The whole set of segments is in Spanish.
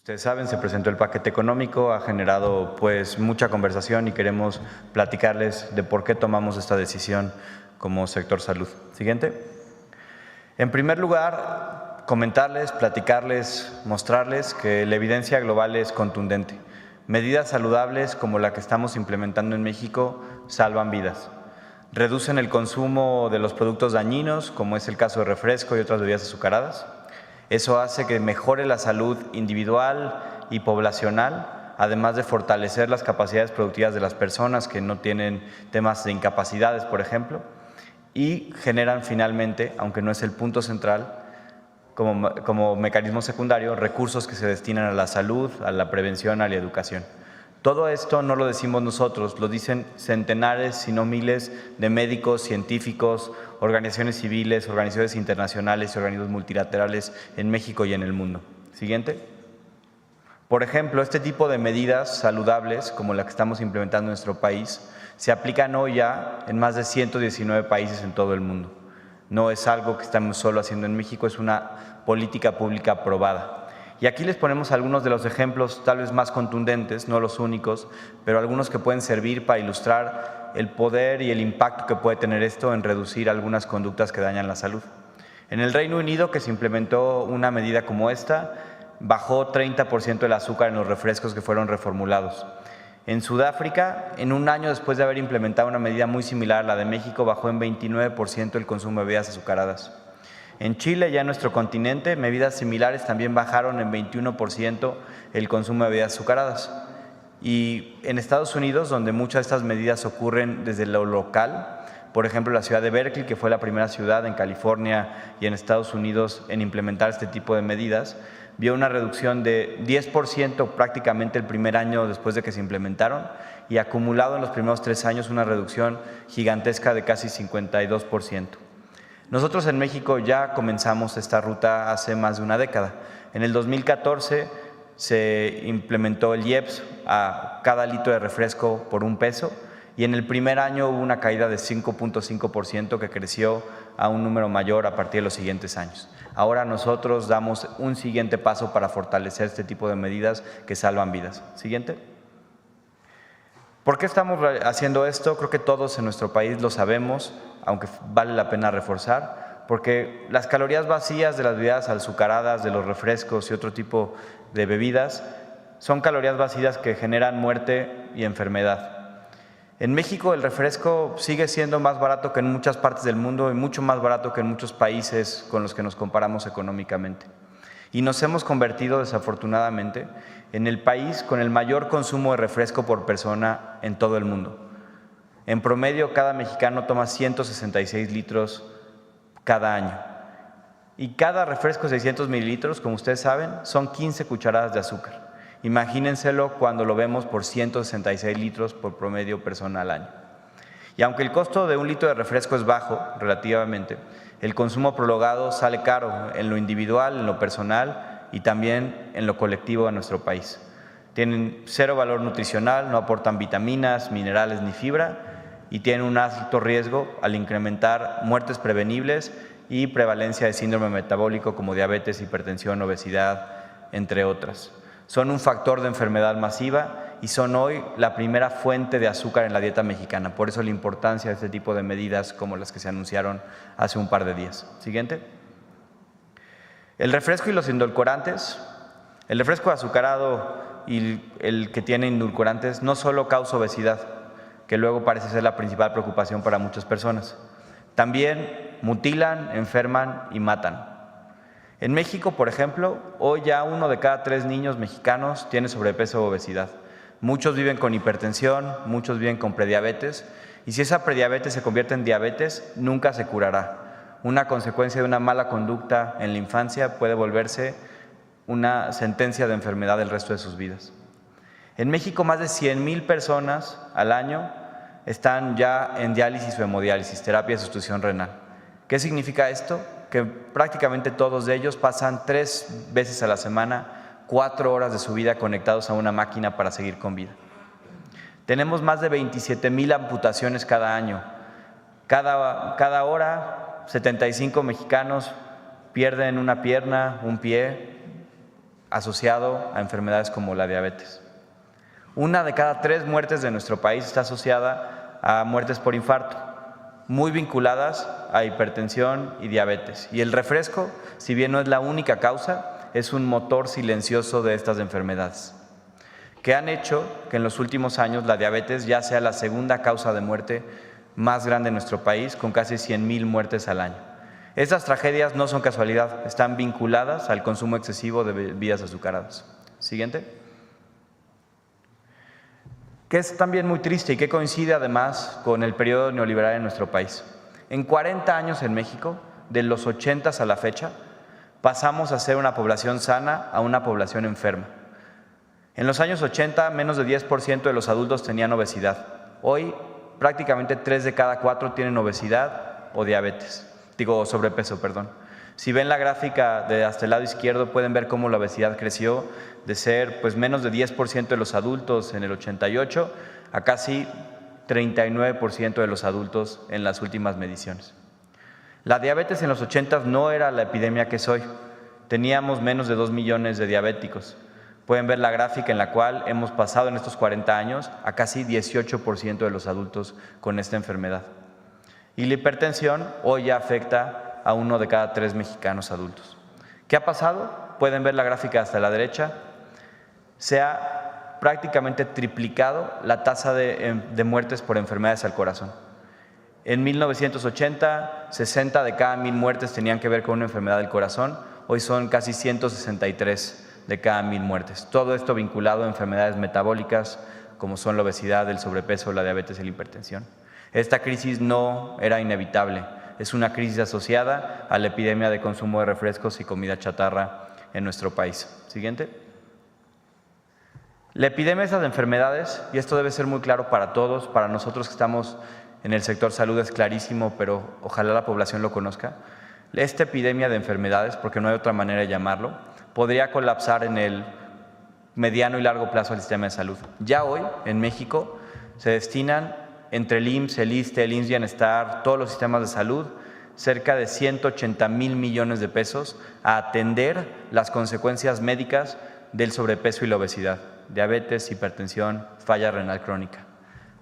Ustedes saben, se presentó el paquete económico, ha generado pues mucha conversación y queremos platicarles de por qué tomamos esta decisión como sector salud. Siguiente. En primer lugar, comentarles, platicarles, mostrarles que la evidencia global es contundente. Medidas saludables como la que estamos implementando en México salvan vidas. Reducen el consumo de los productos dañinos, como es el caso de refresco y otras bebidas azucaradas. Eso hace que mejore la salud individual y poblacional, además de fortalecer las capacidades productivas de las personas que no tienen temas de incapacidades, por ejemplo, y generan finalmente, aunque no es el punto central, como mecanismo secundario, recursos que se destinan a la salud, a la prevención, a la educación. Todo esto no lo decimos nosotros, lo dicen centenares, si no miles, de médicos, científicos, organizaciones civiles, organizaciones internacionales y organismos multilaterales en México y en el mundo. Siguiente. Por ejemplo, este tipo de medidas saludables, como la que estamos implementando en nuestro país, se aplican hoy ya en más de 119 países en todo el mundo. No es algo que estamos solo haciendo en México, es una política pública aprobada. Y aquí les ponemos algunos de los ejemplos tal vez más contundentes, no los únicos, pero algunos que pueden servir para ilustrar el poder y el impacto que puede tener esto en reducir algunas conductas que dañan la salud. En el Reino Unido, que se implementó una medida como esta, bajó 30% el azúcar en los refrescos que fueron reformulados. En Sudáfrica, en un año después de haber implementado una medida muy similar a la de México, bajó en 29% el consumo de bebidas azucaradas. En Chile, ya en nuestro continente, medidas similares también bajaron en 21% el consumo de bebidas azucaradas. Y en Estados Unidos, donde muchas de estas medidas ocurren desde lo local, por ejemplo, la ciudad de Berkeley, que fue la primera ciudad en California y en Estados Unidos en implementar este tipo de medidas, vio una reducción de 10% prácticamente el primer año después de que se implementaron y acumulado en los primeros 3 años una reducción gigantesca de casi 52%. Nosotros en México ya comenzamos esta ruta hace más de una década. En el 2014 se implementó el IEPS a cada litro de refresco por $1 y en el primer año hubo una caída de 5.5% que creció a un número mayor a partir de los siguientes años. Ahora nosotros damos un siguiente paso para fortalecer este tipo de medidas que salvan vidas. Siguiente. ¿Por qué estamos haciendo esto? Creo que todos en nuestro país lo sabemos, aunque vale la pena reforzar, porque las calorías vacías de las bebidas azucaradas, de los refrescos y otro tipo de bebidas, son calorías vacías que generan muerte y enfermedad. En México el refresco sigue siendo más barato que en muchas partes del mundo y mucho más barato que en muchos países con los que nos comparamos económicamente. Y nos hemos convertido, desafortunadamente, en el país con el mayor consumo de refresco por persona en todo el mundo. En promedio, cada mexicano toma 166 litros cada año. Y cada refresco de 600 mililitros, como ustedes saben, son 15 cucharadas de azúcar. Imagínenselo cuando lo vemos por 166 litros por promedio persona al año. Y aunque el costo de un litro de refresco es bajo, relativamente, el consumo prolongado sale caro en lo individual, en lo personal y también en lo colectivo de nuestro país. Tienen cero valor nutricional, no aportan vitaminas, minerales ni fibra y tienen un alto riesgo al incrementar muertes prevenibles y prevalencia de síndrome metabólico como diabetes, hipertensión, obesidad, entre otras. Son un factor de enfermedad masiva y son hoy la primera fuente de azúcar en la dieta mexicana. Por eso la importancia de este tipo de medidas como las que se anunciaron hace un par de días. Siguiente. El refresco y los endulcorantes. El refresco azucarado y el que tiene endulcorantes no solo causa obesidad, que luego parece ser la principal preocupación para muchas personas. También mutilan, enferman y matan. En México, por ejemplo, hoy ya 1 de cada 3 niños mexicanos tiene sobrepeso o obesidad. Muchos viven con hipertensión, muchos viven con prediabetes, y si esa prediabetes se convierte en diabetes, nunca se curará. Una consecuencia de una mala conducta en la infancia puede volverse una sentencia de enfermedad el resto de sus vidas. En México, más de 100,000 personas al año están ya en diálisis o hemodiálisis, terapia de sustitución renal. ¿Qué significa esto? Que prácticamente todos ellos pasan 3 veces a la semana, 4 horas de su vida conectados a una máquina para seguir con vida. Tenemos más de 27,000 amputaciones cada año. Cada hora, 75 mexicanos pierden una pierna, un pie, asociado a enfermedades como la diabetes. 1 de cada 3 muertes de nuestro país está asociada a muertes por infarto, muy vinculadas a hipertensión y diabetes. Y el refresco, si bien no es la única causa, es un motor silencioso de estas enfermedades, que han hecho que en los últimos años la diabetes ya sea la segunda causa de muerte más grande en nuestro país, con casi 100,000 muertes al año. Estas tragedias no son casualidad, están vinculadas al consumo excesivo de bebidas azucaradas. Siguiente. Que es también muy triste y que coincide además con el periodo neoliberal en nuestro país. En 40 años en México, de los 80s a la fecha, pasamos a ser una población sana a una población enferma. En los años 80, menos de 10% de los adultos tenían obesidad. Hoy, prácticamente 3 de cada 4 tienen obesidad o diabetes. Sobrepeso, perdón. Si ven la gráfica de hasta el lado izquierdo, pueden ver cómo la obesidad creció de ser menos de 10% de los adultos en el 88 a casi 39% de los adultos en las últimas mediciones. La diabetes en los 80 no era la epidemia que es hoy. Teníamos menos de 2 millones de diabéticos. Pueden ver la gráfica en la cual hemos pasado en estos 40 años a casi 18% de los adultos con esta enfermedad. Y la hipertensión hoy ya afecta a 1 de cada 3 mexicanos adultos. ¿Qué ha pasado? Pueden ver la gráfica hasta la derecha. Se ha prácticamente triplicado la tasa de muertes por enfermedades al corazón. En 1980, 60 de cada 1,000 muertes tenían que ver con una enfermedad del corazón. Hoy son casi 163 de cada 1,000 muertes. Todo esto vinculado a enfermedades metabólicas como son la obesidad, el sobrepeso, la diabetes y la hipertensión. Esta crisis no era inevitable. Es una crisis asociada a la epidemia de consumo de refrescos y comida chatarra en nuestro país. Siguiente. La epidemia de estas enfermedades, y esto debe ser muy claro para todos, para nosotros que estamos en el sector salud es clarísimo, pero ojalá la población lo conozca. Esta epidemia de enfermedades, porque no hay otra manera de llamarlo, podría colapsar en el mediano y largo plazo al sistema de salud. Ya hoy, en México, se destinan entre el IMSS, el ISSSTE, el IMSS Bienestar, todos los sistemas de salud, cerca de 180,000 millones de pesos a atender las consecuencias médicas del sobrepeso y la obesidad, diabetes, hipertensión, falla renal crónica.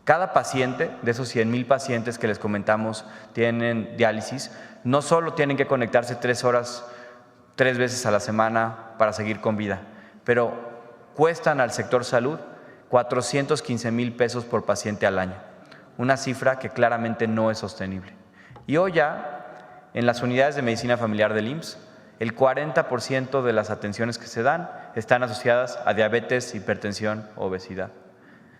Cada paciente, de esos 100,000 pacientes que les comentamos tienen diálisis, no solo tienen que conectarse 3 horas, 3 veces a la semana para seguir con vida, pero cuestan al sector salud 415,000 pesos por paciente al año, una cifra que claramente no es sostenible. Y hoy ya, en las unidades de medicina familiar del IMSS, el 40% de las atenciones que se dan están asociadas a diabetes, hipertensión o obesidad.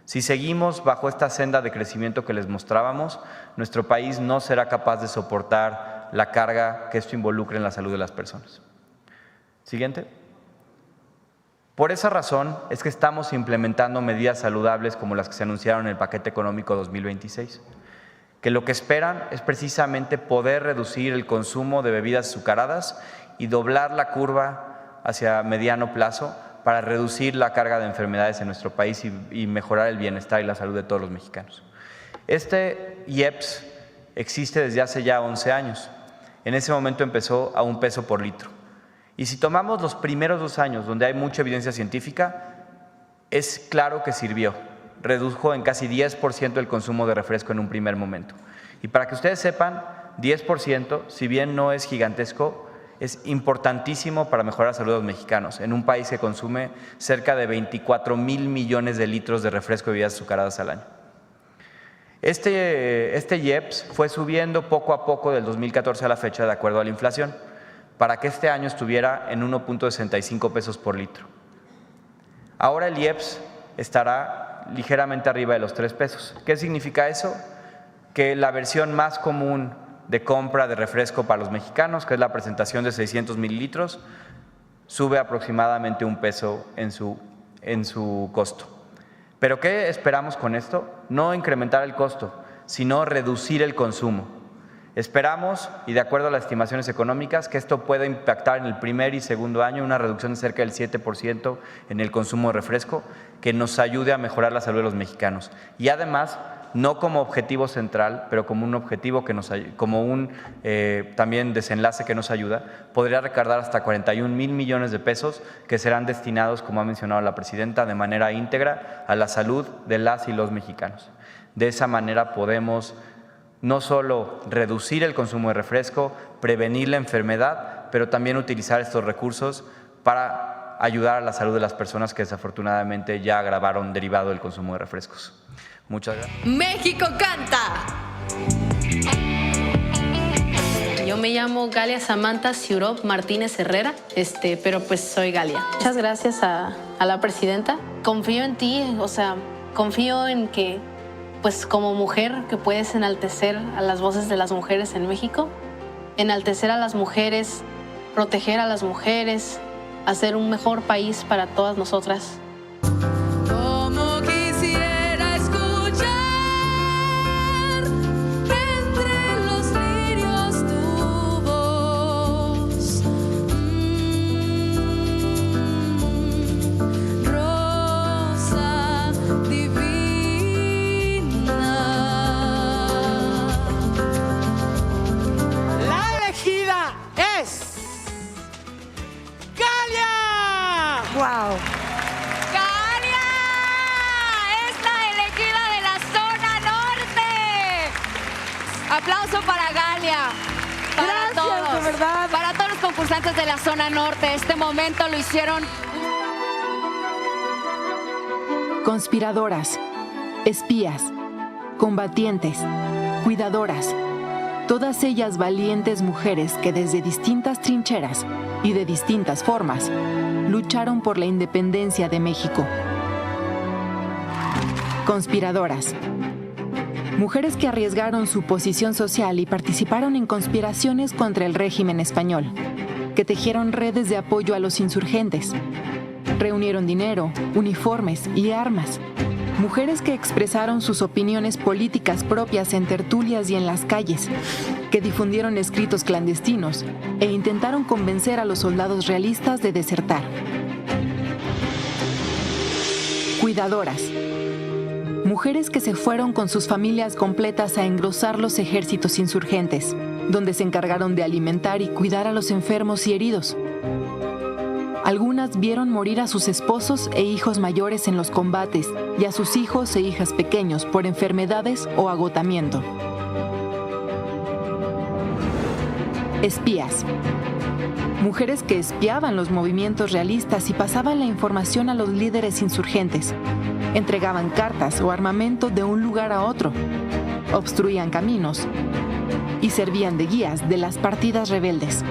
Si seguimos bajo esta senda de crecimiento que les mostrábamos, nuestro país no será capaz de soportar la carga que esto involucre en la salud de las personas. Siguiente. Por esa razón es que estamos implementando medidas saludables como las que se anunciaron en el paquete económico 2026, que lo que esperan es precisamente poder reducir el consumo de bebidas azucaradas y doblar la curva hacia mediano plazo para reducir la carga de enfermedades en nuestro país y mejorar el bienestar y la salud de todos los mexicanos. Este IEPS existe desde hace ya 11 años. En ese momento empezó a 1 peso por litro. Y si tomamos los primeros 2 años, donde hay mucha evidencia científica, es claro que sirvió. Redujo en casi 10% el consumo de refresco en un primer momento. Y para que ustedes sepan, 10%, si bien no es gigantesco, es importantísimo para mejorar la salud de los mexicanos, en un país que consume cerca de 24,000 millones de litros de refresco y bebidas azucaradas al año. Este IEPS fue subiendo poco a poco del 2014 a la fecha de acuerdo a la inflación, para que este año estuviera en 1.65 pesos por litro. Ahora el IEPS estará ligeramente arriba de los 3 pesos. ¿Qué significa eso? Que la versión más común de compra de refresco para los mexicanos, que es la presentación de 600 mililitros, sube aproximadamente 1 peso en su costo. ¿Pero qué esperamos con esto? No incrementar el costo, sino reducir el consumo. Esperamos, y de acuerdo a las estimaciones económicas, que esto pueda impactar en el primer y segundo año una reducción de cerca del 7% en el consumo de refresco, que nos ayude a mejorar la salud de los mexicanos. Y además no como objetivo central, pero como un objetivo como un también desenlace que nos ayuda, podría recaudar hasta 41,000 millones de pesos que serán destinados, como ha mencionado la presidenta, de manera íntegra a la salud de las y los mexicanos. De esa manera podemos no solo reducir el consumo de refresco, prevenir la enfermedad, pero también utilizar estos recursos para ayudar a la salud de las personas que desafortunadamente ya agravaron derivado del consumo de refrescos. Muchas gracias. México canta. Yo me llamo Galia Samantha Ciurop Martínez Herrera, pero pues soy Galia. Muchas gracias a la presidenta. Confío en ti, confío en que, pues como mujer, que puedes enaltecer a las voces de las mujeres en México, enaltecer a las mujeres, proteger a las mujeres, hacer un mejor país para todas nosotras. Como quisiera escuchar entre los lirios tu voz, rosa divina. La elegida es Galia. ¡Wow! ¡Galia! ¡Es la elegida de la zona norte! Aplauso para Galia. Para Gracias, todos. de verdad. Para todos los concursantes de la zona norte. Este momento lo hicieron. Conspiradoras, espías, combatientes, cuidadoras, todas ellas valientes mujeres que desde distintas trincheras y de distintas formas lucharon por la independencia de México. Conspiradoras. Mujeres que arriesgaron su posición social y participaron en conspiraciones contra el régimen español, que tejieron redes de apoyo a los insurgentes, reunieron dinero, uniformes y armas. Mujeres que expresaron sus opiniones políticas propias en tertulias y en las calles, que difundieron escritos clandestinos e intentaron convencer a los soldados realistas de desertar. Cuidadoras. Mujeres que se fueron con sus familias completas a engrosar los ejércitos insurgentes, donde se encargaron de alimentar y cuidar a los enfermos y heridos. Algunas vieron morir a sus esposos e hijos mayores en los combates y a sus hijos e hijas pequeños por enfermedades o agotamiento. Espías. Mujeres que espiaban los movimientos realistas y pasaban la información a los líderes insurgentes. Entregaban cartas o armamento de un lugar a otro. Obstruían caminos y servían de guías de las partidas rebeldes.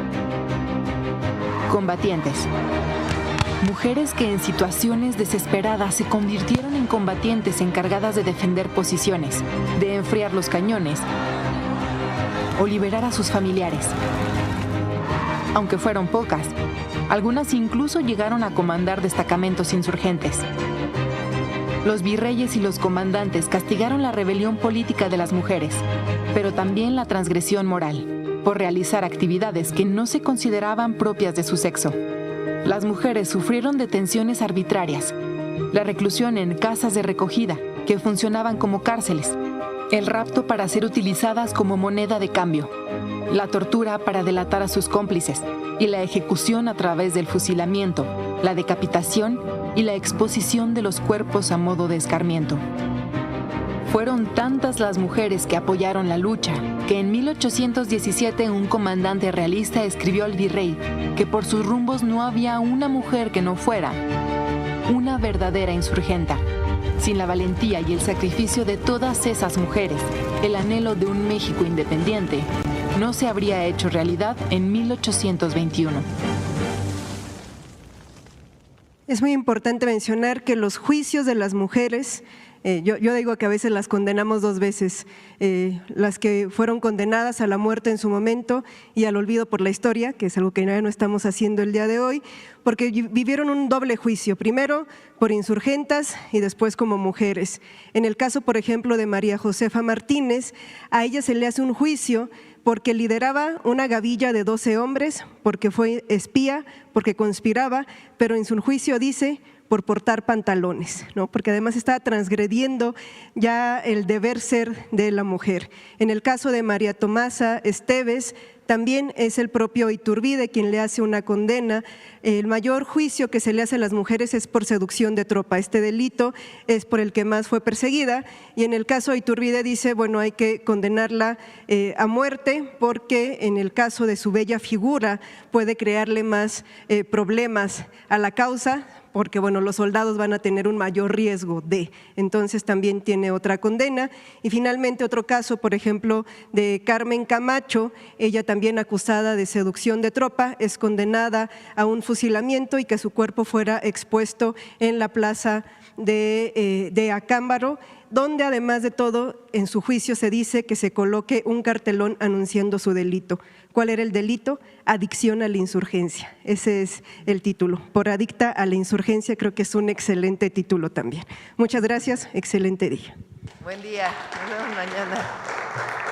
Combatientes. Mujeres que en situaciones desesperadas se convirtieron en combatientes encargadas de defender posiciones, de enfriar los cañones o liberar a sus familiares. Aunque fueron pocas, algunas incluso llegaron a comandar destacamentos insurgentes. Los virreyes y los comandantes castigaron la rebelión política de las mujeres, pero también la transgresión moral, por realizar actividades que no se consideraban propias de su sexo. Las mujeres sufrieron detenciones arbitrarias, la reclusión en casas de recogida, que funcionaban como cárceles, el rapto para ser utilizadas como moneda de cambio, la tortura para delatar a sus cómplices y la ejecución a través del fusilamiento, la decapitación y la exposición de los cuerpos a modo de escarmiento. Fueron tantas las mujeres que apoyaron la lucha que en 1817 un comandante realista escribió al virrey que por sus rumbos no había una mujer que no fuera una verdadera insurgenta. Sin la valentía y el sacrificio de todas esas mujeres, el anhelo de un México independiente no se habría hecho realidad en 1821. Es muy importante mencionar que los juicios de las mujeres, yo digo que a veces las condenamos dos veces, las que fueron condenadas a la muerte en su momento y al olvido por la historia, que es algo que no estamos haciendo el día de hoy, porque vivieron un doble juicio, primero por insurgentas y después como mujeres. En el caso, por ejemplo, de María Josefa Martínez, a ella se le hace un juicio porque lideraba una gavilla de 12 hombres, porque fue espía, porque conspiraba, pero en su juicio dice por portar pantalones, ¿no? Porque además está transgrediendo ya el deber ser de la mujer. En el caso de María Tomasa Esteves, también es el propio Iturbide quien le hace una condena. El mayor juicio que se le hace a las mujeres es por seducción de tropa. Este delito es por el que más fue perseguida y en el caso de Iturbide dice, bueno, hay que condenarla a muerte porque en el caso de su bella figura puede crearle más problemas a la causa, porque bueno, los soldados van a tener un mayor riesgo de, entonces también tiene otra condena. Y finalmente otro caso, por ejemplo, de Carmen Camacho, ella también acusada de seducción de tropa, es condenada a un fusilamiento y que su cuerpo fuera expuesto en la plaza de Acámbaro, donde además de todo en su juicio se dice que se coloque un cartelón anunciando su delito. ¿Cuál era el delito? Adicción a la insurgencia. Ese es el título. Por adicta a la insurgencia, creo que es un excelente título también. Muchas gracias, excelente día. Buen día, nos vemos mañana.